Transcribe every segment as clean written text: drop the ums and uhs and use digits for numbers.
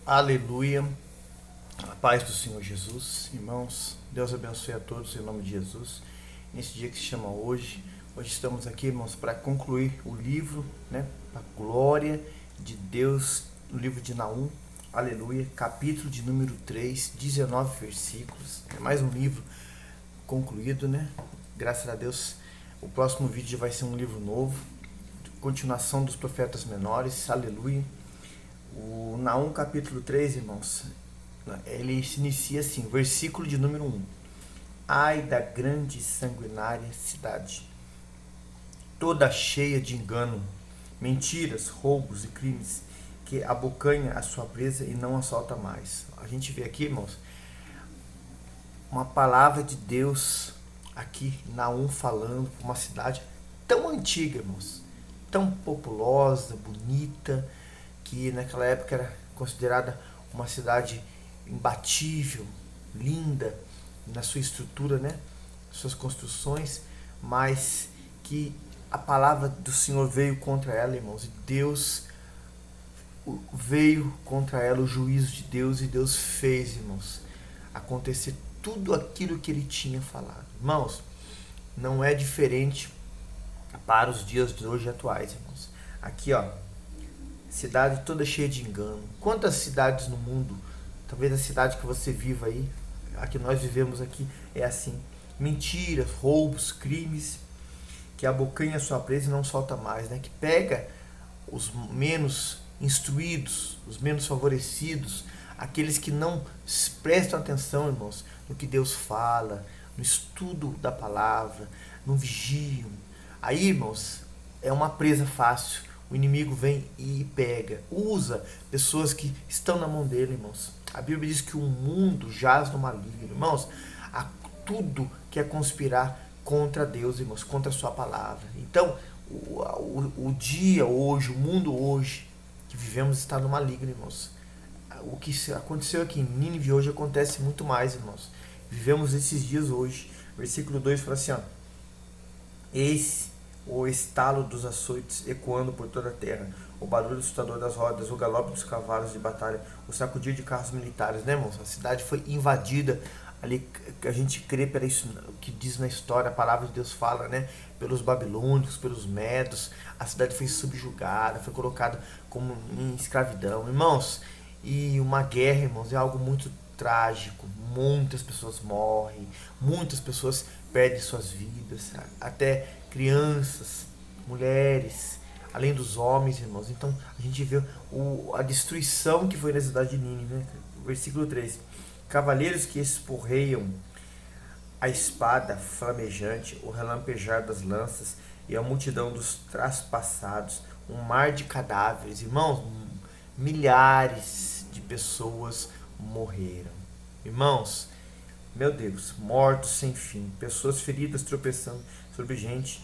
Aleluia, a paz do Senhor Jesus, irmãos, Deus abençoe a todos em nome de Jesus. Nesse dia que se chama hoje estamos aqui, irmãos, para concluir o livro, né, a glória de Deus, o livro de Naum, aleluia, capítulo de número 3, 19 versículos, é mais um livro concluído, né, graças a Deus. O próximo vídeo vai ser um livro novo, continuação dos profetas menores, aleluia. O Naum capítulo 3, irmãos, ele se inicia assim, versículo de número 1. Ai da grande e sanguinária cidade, toda cheia de engano, mentiras, roubos e crimes, que abocanha a sua presa e não a solta mais. A gente vê aqui, irmãos, uma palavra de Deus aqui, Naum falando para uma cidade tão antiga, irmãos, tão populosa, bonita, que naquela época era considerada uma cidade imbatível, linda na sua estrutura, né? Suas construções, mas que a palavra do Senhor veio contra ela, irmãos, e Deus veio contra ela, o juízo de Deus, e Deus fez, irmãos, acontecer tudo aquilo que ele tinha falado. Irmãos, não é diferente para os dias de hoje atuais, irmãos. Aqui, ó, cidade toda cheia de engano. Quantas cidades no mundo, talvez a cidade que você viva aí, a que nós vivemos aqui, é assim. Mentiras, roubos, crimes, que abocanha a sua presa e não solta mais, né? Que pega os menos instruídos, os menos favorecidos, aqueles que não prestam atenção, irmãos, no que Deus fala, no estudo da palavra, não vigiam. Aí, irmãos, é uma presa fácil. O inimigo vem e pega, usa pessoas que estão na mão dele, irmãos. A Bíblia diz que o mundo jaz no maligno, irmãos. Há tudo que é conspirar contra Deus, irmãos, contra a sua palavra. Então, o dia hoje, o mundo hoje que vivemos está no maligno, irmãos. O que aconteceu aqui em Nínive hoje acontece muito mais, irmãos. Vivemos esses dias hoje. Versículo 2 fala assim, ó. Eis o estalo dos açoites ecoando por toda a terra, o barulho assustador das rodas, o galope dos cavalos de batalha, o sacudir de carros militares, né, irmãos? A cidade foi invadida, ali a gente crê pelo que diz na história, a palavra de Deus fala, né, pelos babilônicos, pelos medos. A cidade foi subjugada, foi colocada como em escravidão, irmãos. E uma guerra, irmãos, é algo muito trágico. Muitas pessoas morrem, muitas pessoas perdem suas vidas, até crianças, mulheres, além dos homens, irmãos. Então a gente vê a destruição que foi na cidade de Nínive, né? Versículo 3. Cavaleiros que esporreiam a espada flamejante, o relampejar das lanças e a multidão dos traspassados, um mar de cadáveres. Irmãos, milhares de pessoas morreram. Irmãos, meu Deus, mortos sem fim, pessoas feridas tropeçando sobre gente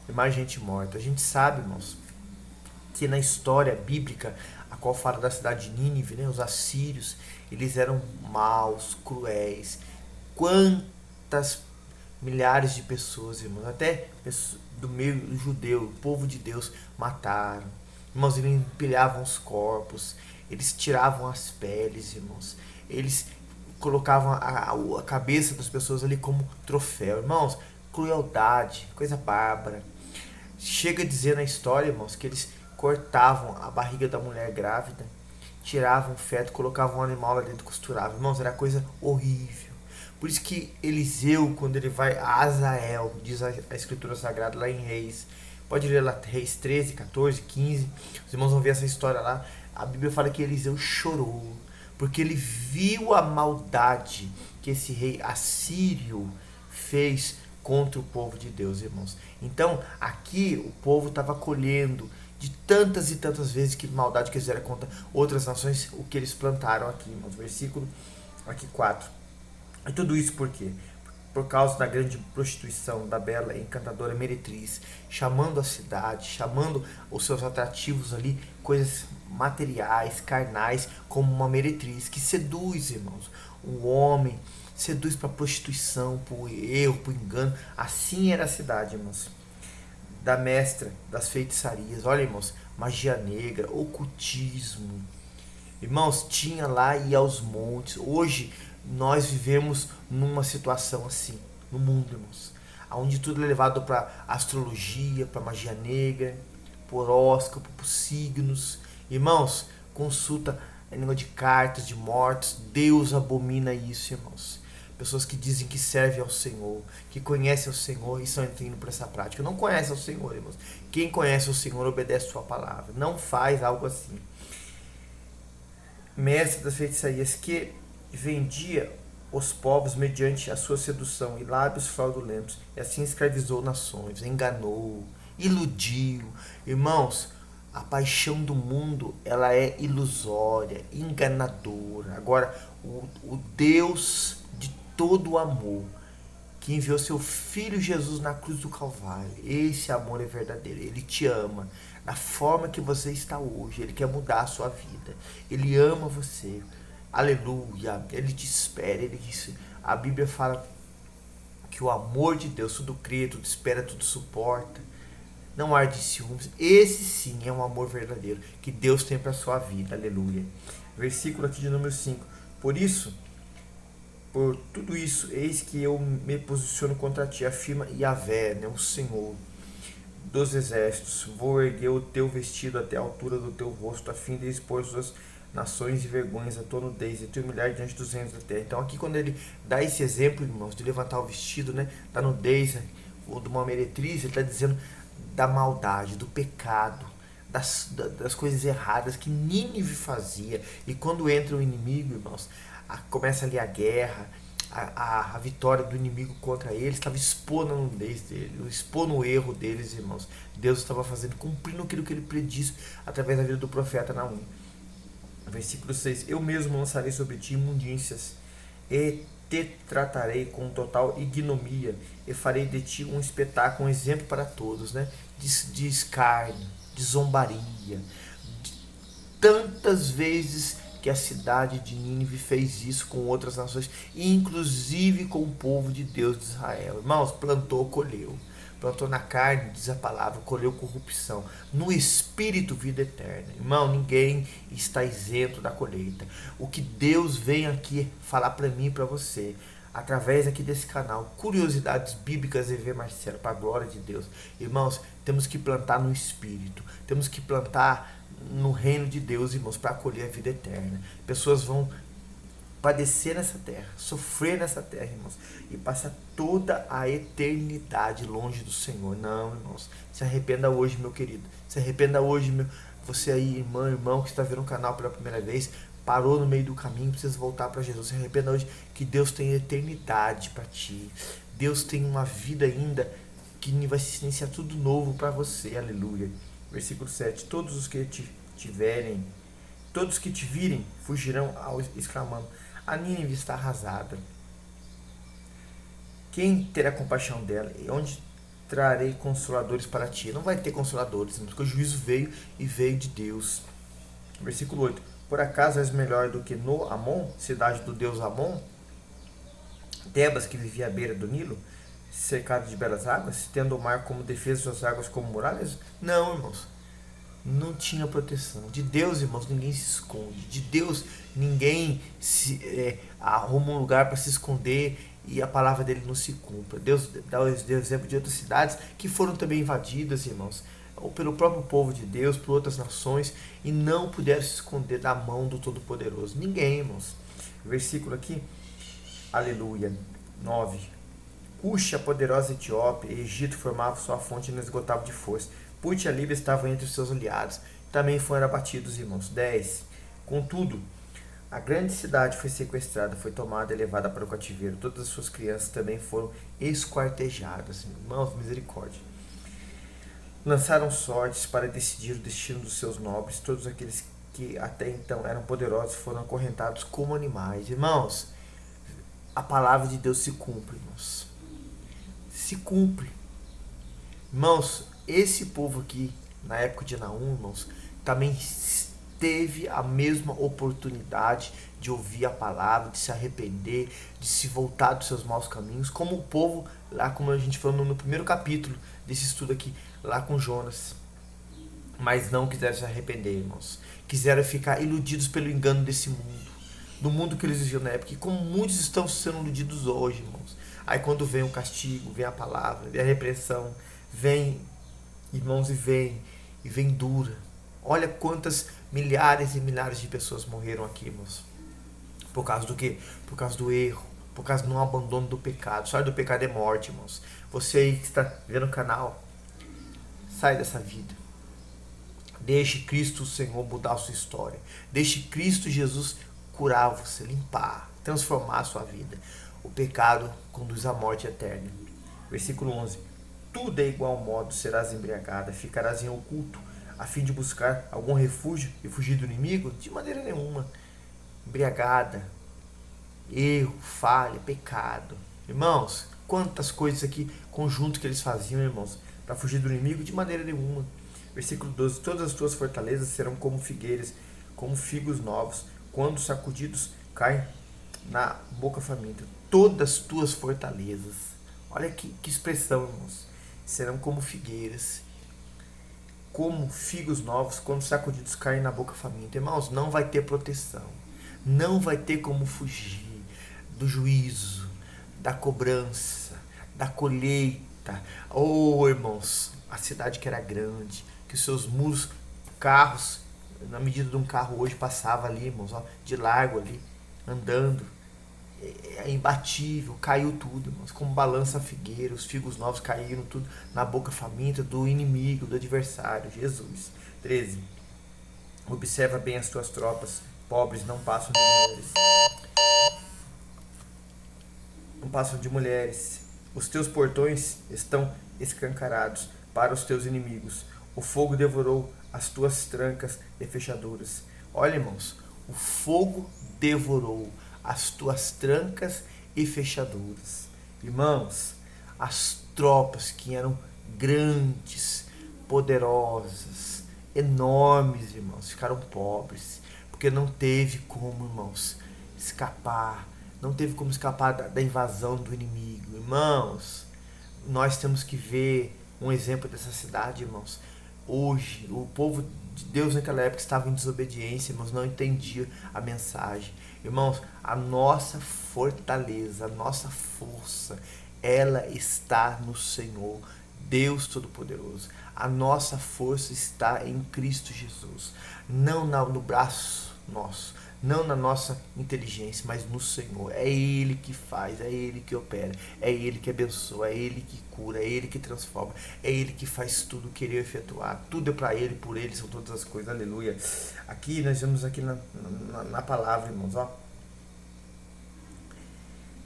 e mais gente morta. A gente sabe, irmãos, que na história bíblica, a qual fala da cidade de Nínive, né, os assírios, eles eram maus, cruéis. Quantas milhares de pessoas, irmãos, até do meio judeu, o povo de Deus, mataram. Irmãos, eles empilhavam os corpos, eles tiravam as peles, irmãos. Eles colocavam a cabeça das pessoas ali como troféu. Irmãos, crueldade, coisa bárbara. Chega a dizer na história, irmãos, que eles cortavam a barriga da mulher grávida, tiravam o feto, colocavam um animal lá dentro e costuravam. Irmãos, era coisa horrível. Por isso que Eliseu, quando ele vai a Azael, diz a escritura sagrada lá em Reis, pode ler lá Reis 13, 14, 15, os irmãos vão ver essa história lá. A Bíblia fala que Eliseu chorou, porque ele viu a maldade que esse rei assírio fez contra o povo de Deus, irmãos. Então, aqui o povo estava colhendo de tantas e tantas vezes que maldade que fizeram contra outras nações, o que eles plantaram aqui, irmãos. Versículo aqui 4. E tudo isso por quê? Por causa da grande prostituição da bela e encantadora meretriz, chamando a cidade, chamando os seus atrativos ali, coisas materiais, carnais, como uma meretriz que seduz, irmãos. O homem seduz para a prostituição, para o erro, para o engano. Assim era a cidade, irmãos. Da mestra das feitiçarias, olha, irmãos, magia negra, ocultismo, Irmãos, tinha lá e aos montes. Hoje nós vivemos numa situação assim, no mundo, irmãos, onde tudo é levado para astrologia, para magia negra, por horóscopo, por signos. Irmãos, consulta a língua de cartas, de mortos. Deus abomina isso, irmãos. Pessoas que dizem que servem ao Senhor, que conhecem o Senhor e estão indo por essa prática. Não conhecem o Senhor, irmãos. Quem conhece o Senhor obedece a sua palavra. Não faz algo assim. Mestre das feitiçarias, que vendia os povos mediante a sua sedução e lábios fraudulentos, e assim escravizou nações, enganou, iludiu. Irmãos, a paixão do mundo, ela é ilusória, enganadora. Agora, o Deus de todo o amor, que enviou seu Filho Jesus na cruz do Calvário, esse amor é verdadeiro. Ele te ama da forma que você está hoje. Ele quer mudar a sua vida. Ele ama você. Aleluia. Ele te espera. Ele disse, a Bíblia fala que o amor de Deus tudo crê, tudo espera, tudo suporta. Não arde ciúmes. Esse sim é um amor verdadeiro que Deus tem para a sua vida. Aleluia. Versículo aqui de número 5. Por tudo isso, eis que eu me posiciono contra ti, afirma Yahvé, né, o Senhor dos exércitos. Vou erguer o teu vestido até a altura do teu rosto, a fim de expor suas nações de vergonhas, a tua nudez, e te humilhar diante dos reinos da terra. Então aqui quando ele dá esse exemplo, irmãos, de levantar o vestido, né, da nudez, ou de uma meretriz, ele está dizendo da maldade, do pecado, das coisas erradas que Nínive fazia. E quando entra o inimigo, irmãos, começa ali a guerra, a vitória do inimigo contra eles, estava expondo a nudez dele, expondo o erro deles, irmãos. Deus estava fazendo, cumprindo aquilo que ele predisse através da vida do profeta Naum. Versículo 6: eu mesmo lançarei sobre ti imundícias, e te tratarei com total ignomia, e farei de ti um espetáculo, um exemplo para todos, né? De escárnio, de zombaria. Tantas vezes que a cidade de Nínive fez isso com outras nações, inclusive com o povo de Deus de Israel. Irmãos, plantou, colheu. Plantou na carne, diz a palavra, colheu corrupção. No espírito, vida eterna. Irmão, ninguém está isento da colheita. O que Deus vem aqui falar para mim e para você, através aqui desse canal, Curiosidades Bíblicas EV Marcelo, para a glória de Deus. Irmãos, temos que plantar no espírito. Temos que plantar no reino de Deus, irmãos, para colher a vida eterna. Pessoas vão padecer nessa terra, sofrer nessa terra, irmãos, e passar toda a eternidade longe do Senhor. Não, irmãos, se arrependa hoje, meu querido. Se arrependa hoje, você aí, irmão, que está vendo o canal pela primeira vez, parou no meio do caminho, precisa voltar para Jesus. Se arrependa hoje, que Deus tem eternidade para ti. Deus tem uma vida ainda que vai se iniciar tudo novo para você. Aleluia. Versículo 7. Todos os que te virem, fugirão exclamando: a Nínive está arrasada. Quem terá compaixão dela? E onde trarei consoladores para ti? Não vai ter consoladores, porque o juízo veio e veio de Deus. Versículo 8. Por acaso és melhor do que No Amon, cidade do deus Amon? Tebas, que vivia à beira do Nilo, cercado de belas águas, tendo o mar como defesa, suas águas como muralhas? Não, irmãos. Não tinha proteção. De Deus, irmãos, ninguém se esconde. De Deus, ninguém arruma um lugar para se esconder e a palavra dele não se cumpra. Deus dá o exemplo de outras cidades que foram também invadidas, irmãos, ou pelo próprio povo de Deus, por outras nações, e não puderam se esconder da mão do Todo-Poderoso. Ninguém, irmãos. Versículo aqui, aleluia, 9. Cuxa, poderosa Etiópia, e Egito formavam sua fonte inesgotável de força. Put e a Líbia estavam entre os seus aliados. Também foram abatidos, irmãos. 10. Contudo, a grande cidade foi sequestrada, foi tomada e levada para o cativeiro. Todas as suas crianças também foram esquartejadas. Irmãos, misericórdia. Lançaram sortes para decidir o destino dos seus nobres. Todos aqueles que até então eram poderosos foram acorrentados como animais. Irmãos, a palavra de Deus se cumpre, irmãos. Se cumpre. Irmãos, esse povo aqui, na época de Naum, irmãos, também teve a mesma oportunidade de ouvir a palavra, de se arrepender, de se voltar dos seus maus caminhos, como o povo, lá como a gente falou no primeiro capítulo desse estudo aqui, lá com Jonas. Mas não quiseram se arrepender, irmãos. quiseram ficar iludidos pelo engano desse mundo, do mundo que eles viviam na época, e como muitos estão sendo iludidos hoje, irmãos. Aí quando vem o castigo, vem a palavra, vem a repressão, vem, irmãos, e vem dura. Olha quantas milhares e milhares de pessoas morreram aqui, irmãos. Por causa do quê? Por causa do erro, por causa do não abandono do pecado. Sai do pecado é morte, irmãos. Você aí que está vendo o canal, sai dessa vida. Deixe Cristo, o Senhor, mudar a sua história. Deixe Cristo Jesus curar você, limpar, transformar a sua vida. O pecado conduz à morte eterna. Versículo 11. Tu de igual modo serás embriagada, ficarás em oculto, a fim de buscar algum refúgio e fugir do inimigo? De maneira nenhuma. Embriagada, erro, falha, pecado. Irmãos, quantas coisas aqui, conjunto que eles faziam, irmãos, para fugir do inimigo? De maneira nenhuma. Versículo 12. Todas as tuas fortalezas serão como figueiras, como figos novos, quando sacudidos caem na boca faminta. Todas as tuas fortalezas, olha que expressão, irmãos, serão como figueiras, como figos novos, quando sacudidos caem na boca faminta. Irmãos, não vai ter proteção, não vai ter como fugir do juízo, da cobrança, da colheita. Oh, irmãos, a cidade que era grande, que os seus muros, carros, na medida de um carro hoje passava ali, irmãos, ó, de largo ali, andando, é imbatível, caiu tudo, irmãos, como balança a figueira, os figos novos caíram tudo na boca faminta do inimigo, do adversário, Jesus. 13. Observa bem as tuas tropas, pobres não passam de mulheres. Não passam de mulheres. Os teus portões estão escancarados para os teus inimigos. O fogo devorou as tuas trancas e fechaduras. Olha, irmãos, o fogo devorou as tuas trancas e fechaduras. Irmãos, as tropas que eram grandes, poderosas, enormes, irmãos, ficaram pobres, porque não teve como, irmãos, escapar, não teve como escapar da invasão do inimigo. Irmãos, nós temos que ver um exemplo dessa cidade, irmãos. Hoje, o povo de Deus naquela época estava em desobediência, irmãos, não entendia a mensagem. Irmãos, a nossa fortaleza, a nossa força, ela está no Senhor, Deus Todo-Poderoso. A nossa força está em Cristo Jesus, não no braço nosso, não na nossa inteligência, mas no Senhor. É Ele que faz, é Ele que opera, é Ele que abençoa, é Ele que cura, é Ele que transforma, é Ele que faz tudo querer efetuar. Tudo é para Ele, por Ele são todas as coisas. Aleluia. Aqui nós vemos aqui na palavra, irmãos, ó.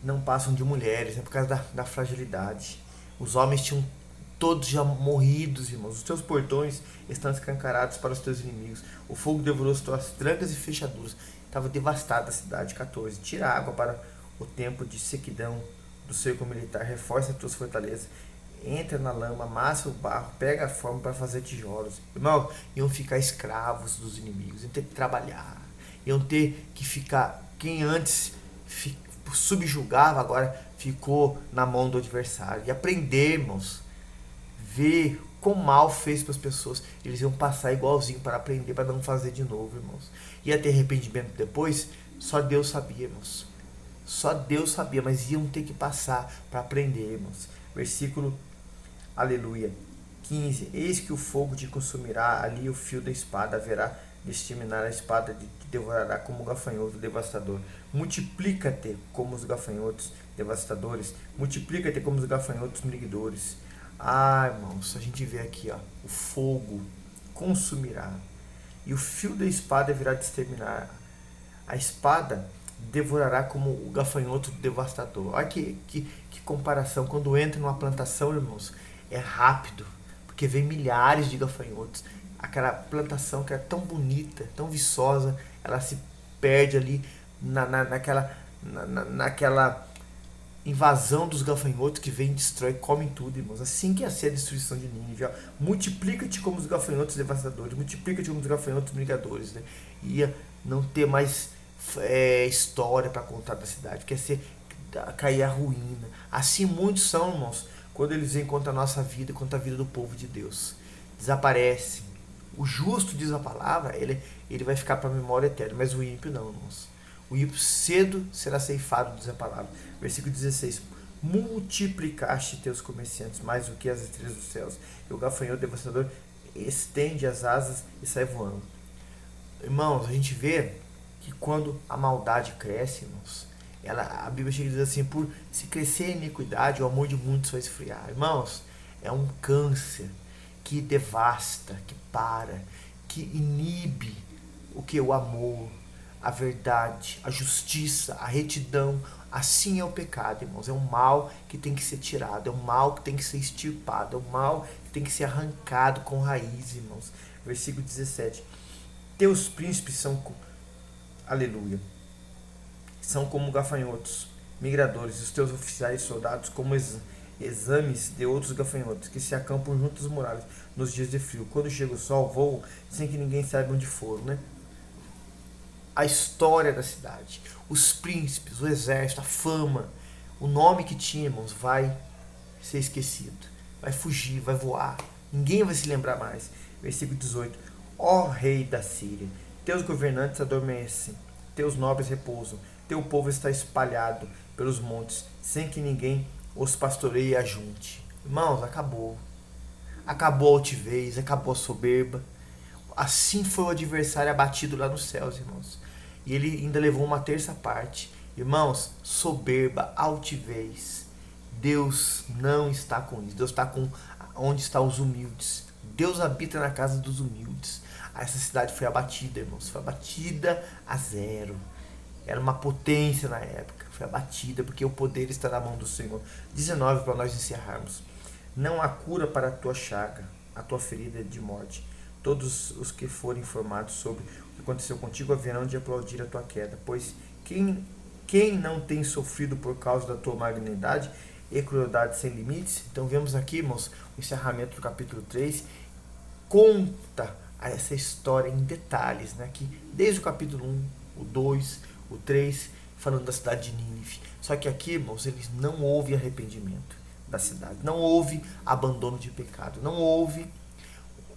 Não passam de mulheres, é por causa da fragilidade. Os homens tinham todos já morridos, irmãos. Os teus portões estão escancarados para os teus inimigos. O fogo devorou as tuas trancas e fechaduras. Estava devastada a cidade. 14. Tira a água para o tempo de sequidão do cerco militar. Reforça as tuas fortalezas. Entra na lama, amassa o barro, pega a forma para fazer tijolos. Irmão, iam ficar escravos dos inimigos. Iam ter que trabalhar. Iam ter que ficar... Quem antes subjugava, agora ficou na mão do adversário. E aprender, irmãos, ver quão mal fez para as pessoas, eles iam passar igualzinho para aprender, para não fazer de novo, irmãos. Ia ter arrependimento depois? Só Deus sabia, irmãos. Só Deus sabia, mas iam ter que passar para aprender, irmãos. Versículo, aleluia, 15. Eis que o fogo te consumirá, ali o fio da espada haverá de exterminar, a espada te devorará como um gafanhoto devastador. Multiplica-te como os gafanhotos devastadores, multiplica-te como os gafanhotos migradores. Ah, irmãos, a gente vê aqui, ó, o fogo consumirá e o fio da espada virá de exterminar. A espada devorará como o gafanhoto devastador. Olha que comparação. Quando entra numa plantação, irmãos, é rápido, porque vem milhares de gafanhotos. Aquela plantação que é tão bonita, tão viçosa, ela se perde ali naquela invasão dos gafanhotos que vem, destrói, comem tudo, irmãos. Assim que ia ser a destruição de Nínive. Multiplica-te como os gafanhotos devastadores, multiplica-te como os gafanhotos migradores, né? Ia não ter mais história para contar da cidade, quer ser cair a ruína. Assim muitos são, irmãos, quando eles vêm contra a nossa vida, contra a vida do povo de Deus. Desaparece. O justo, diz a palavra, ele vai ficar para a memória eterna, mas o ímpio não, irmãos. O ímpio cedo será ceifado, diz a palavra. Versículo 16. Multiplicaste teus comerciantes mais do que as estrelas dos céus, e o gafanhoto devastador estende as asas e sai voando. Irmãos, a gente vê que quando a maldade cresce, irmãos, a Bíblia chega a dizer assim, por se crescer a iniquidade, o amor de muitos vai esfriar. Irmãos, é um câncer que devasta, que para, que inibe o que? O amor, a verdade, a justiça, a retidão. Assim é o pecado, irmãos. É um mal que tem que ser tirado, é um mal que tem que ser extirpado, é um mal que tem que ser arrancado com raiz, irmãos. Versículo 17. Teus príncipes são, aleluia, são como gafanhotos, migradores, os teus oficiais e soldados como exames de outros gafanhotos, que se acampam junto às muralhas nos dias de frio. Quando chega o sol, voam sem que ninguém saiba onde foram, né? A história da cidade, os príncipes, o exército, a fama, o nome que tínhamos vai ser esquecido, vai fugir, vai voar, ninguém vai se lembrar mais. Versículo 18. Ó rei da Síria, teus governantes adormecem, teus nobres repousam, teu povo está espalhado pelos montes, sem que ninguém os pastoreie e ajunte. Irmãos, acabou. Acabou a altivez, acabou a soberba. Assim foi o adversário abatido lá nos céus, irmãos. E ele ainda levou uma terça parte. Irmãos, soberba, altivez. Deus não está com isso. Deus está com onde estão os humildes. Deus habita na casa dos humildes. Essa cidade foi abatida, irmãos. Foi abatida a zero. Era uma potência na época. Foi abatida porque o poder está na mão do Senhor. 19 para nós encerrarmos. Não há cura para a tua chaga, a tua ferida de morte. Todos os que forem informados sobre o que aconteceu contigo haverão de aplaudir a tua queda, pois quem não tem sofrido por causa da tua magnanimidade e crueldade sem limites? Então vemos aqui, irmãos, o encerramento do capítulo 3, conta essa história em detalhes, né? Que desde o capítulo 1, o 2, o 3, falando da cidade de Nínive. Só que aqui, irmãos, eles não houve arrependimento da cidade, não houve abandono de pecado, não houve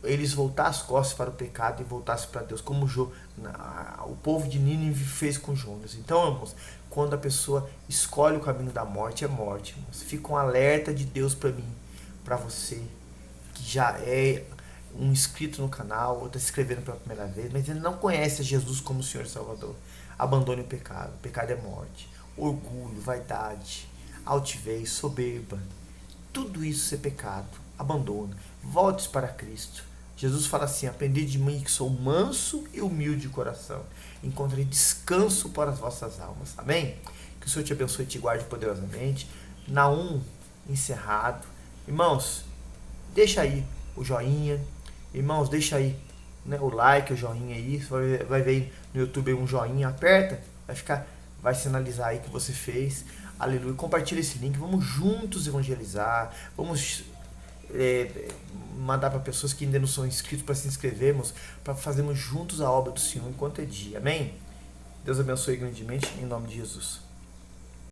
eles voltar as costas para o pecado e voltassem para Deus, como o povo de Nínive fez com Jonas. Então, irmãos, quando a pessoa escolhe o caminho da morte, é morte, irmãos. Fica um alerta de Deus para mim, para você, que já é um inscrito no canal, ou está se inscrevendo pela primeira vez, mas ele não conhece Jesus como Senhor e Salvador. Abandone o pecado. O pecado é morte, orgulho, vaidade, altivez, soberba. Tudo isso é pecado. Abandona. Volte para Cristo. Jesus fala assim: aprendi de mim que sou manso e humilde de coração. Encontrei descanso para as vossas almas. Amém? Que o Senhor te abençoe e te guarde poderosamente. Naum encerrado. Irmãos, deixa aí o joinha. Irmãos, deixa aí, né, o like, o joinha aí. Você vai ver no YouTube um joinha. Aperta, vai sinalizar aí que você fez. Aleluia. Compartilha esse link. Vamos juntos evangelizar. Vamos mandar para pessoas que ainda não são inscritos para se inscrevermos, para fazermos juntos a obra do Senhor enquanto é dia. Amém? Deus abençoe grandemente em nome de Jesus.